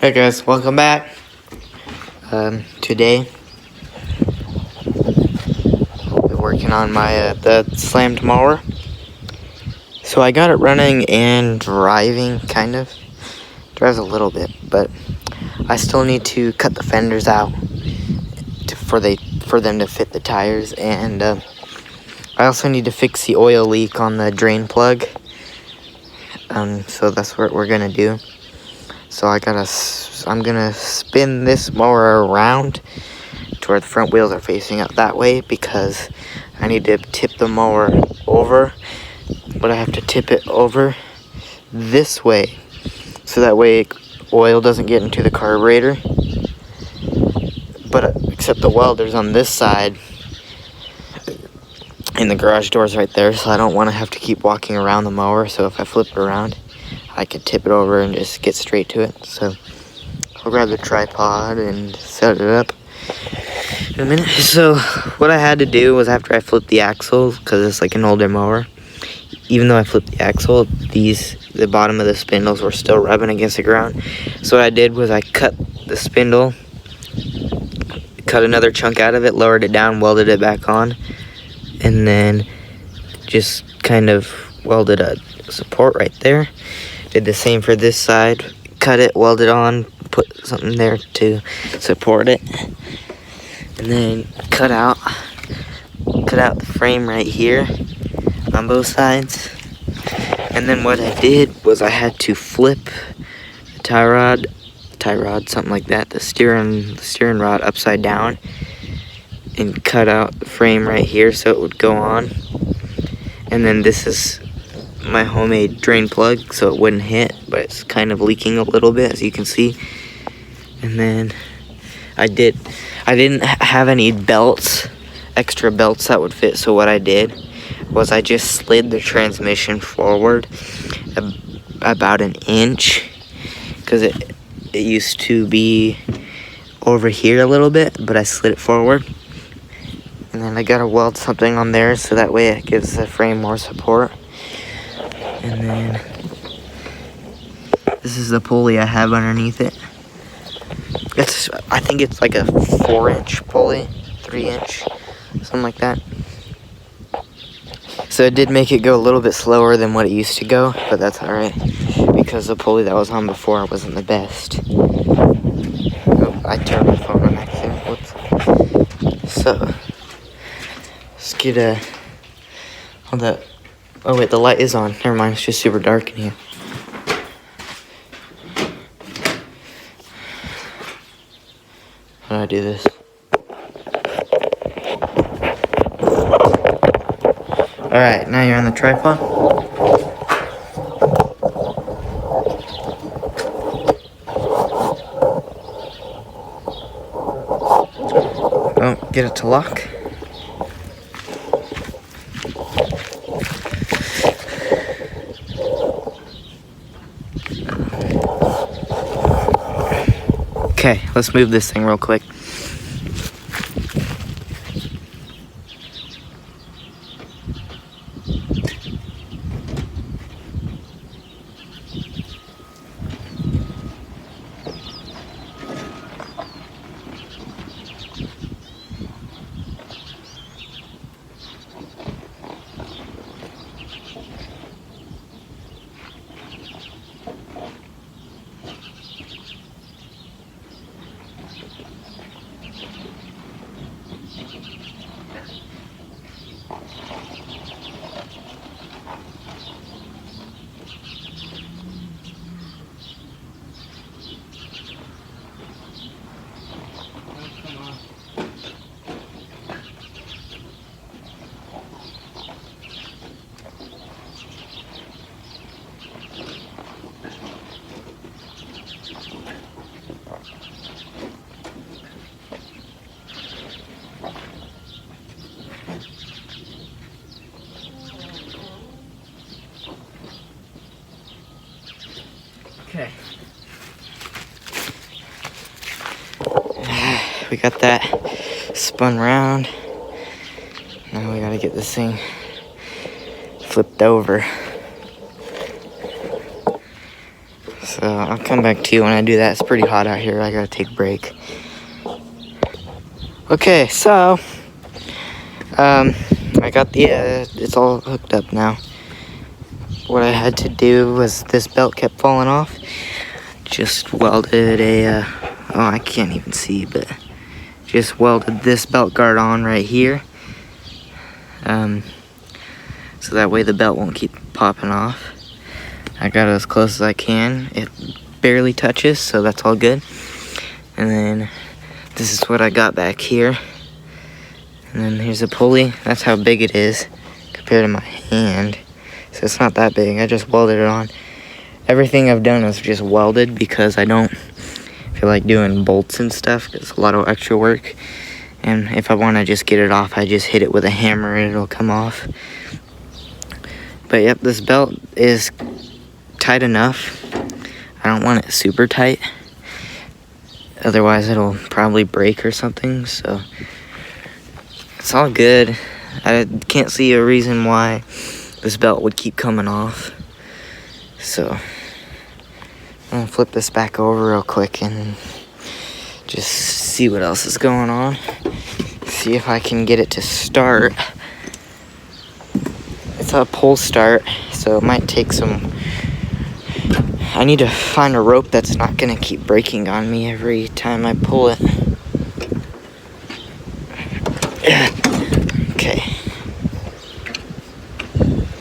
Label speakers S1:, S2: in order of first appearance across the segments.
S1: Hey guys, welcome back. Today I'll be working on my the slammed mower. So I got it running and driving, kind of. Drives a little bit, but I still need to cut the fenders out for them to fit the tires, and I also need to fix the oil leak on the drain plug. So that's what we're gonna do. So I'm gonna spin this mower around to where the front wheels are facing out that way, because I need to tip the mower over, but I have to tip it over this way, so that way oil doesn't get into the carburetor. But except the welder's on this side, and the garage door's right there, so I don't want to have to keep walking around the mower. So if I flip it around, I could tip it over and just get straight to it. So I'll grab the tripod and set it up in a minute. So what I had to do was, after I flipped the axle, because it's like an older mower, even though I flipped the axle, the bottom of the spindles were still rubbing against the ground. So what I did was I cut the spindle, cut another chunk out of it, lowered it down, welded it back on, and then just kind of welded a support right there. Did the same for this side, cut it, welded on, put something there to support it, and then cut out the frame right here on both sides. And then what I did was I had to flip the tie rod, something like that, the steering rod upside down, and cut out the frame right here so it would go on. And then this is my homemade drain plug, so it wouldn't hit, but it's kind of leaking a little bit, as you can see. And then I didn't have any belts, extra belts that would fit, so what I did was I just slid the transmission forward about an inch, because it used to be over here a little bit, but I slid it forward. And then I gotta weld something on there so that way it gives the frame more support. And then this is the pulley I have underneath it. I think it's like a 4-inch pulley, 3-inch, something like that. So it did make it go a little bit slower than what it used to go, but that's alright, because the pulley that was on before wasn't the best. Oh, I turned my phone on accident. Whoops. So let's get hold up. Oh wait, the light is on. Never mind, it's just super dark in here. How do I do this? Alright, now you're on the tripod. Don't get it to lock. Okay, let's move this thing real quick. Okay. We got that spun around. Now we gotta get this thing flipped over. So I'll come back to you when I do that. It's pretty hot out here. I gotta take a break. Okay, so I got the it's all hooked up now. What I had to do was this belt kept falling off. Just welded a oh, I can't even see, but just welded this belt guard on right here. So that way the belt won't keep popping off. I got it as close as I can. It barely touches, so that's all good. And then this is what I got back here. And then here's a pulley. That's how big it is compared to my hand. So it's not that big. I just welded it on. Everything I've done is just welded because I don't feel like doing bolts and stuff. It's a lot of extra work. And if I want to just get it off, I just hit it with a hammer and it'll come off. But yep, this belt is tight enough. I don't want it super tight. Otherwise it'll probably break or something. So it's all good. I can't see a reason why this belt would keep coming off. So I'm gonna flip this back over real quick and just see what else is going on. See if I can get it to start. It's a pull start, so it might take some... I need to find a rope that's not gonna keep breaking on me every time I pull it. Okay.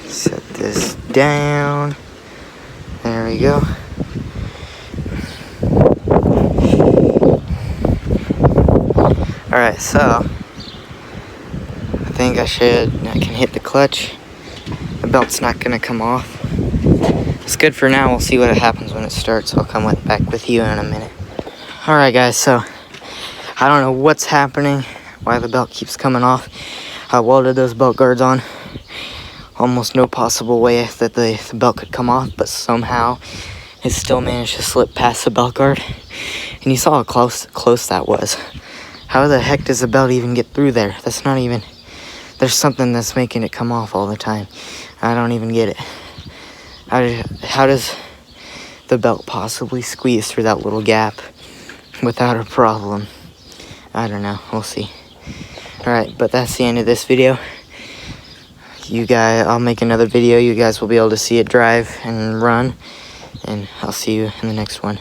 S1: Set this down. There we go. Alright, so I think I can hit the clutch. The belt's not gonna come off. It's good for now. We'll see what happens when it starts. I'll come back with you in a minute. Alright guys, so I don't know what's happening, why the belt keeps coming off. I welded those belt guards on. Almost no possible way that the belt could come off, but somehow it still managed to slip past the belt guard. And you saw how close that was. How the heck does the belt even get through there? That's not even... There's something that's making it come off all the time. I don't even get it. How does the belt possibly squeeze through that little gap without a problem? I don't know. We'll see. Alright, but that's the end of this video. I'll make another video. You guys will be able to see it drive and run. And I'll see you in the next one.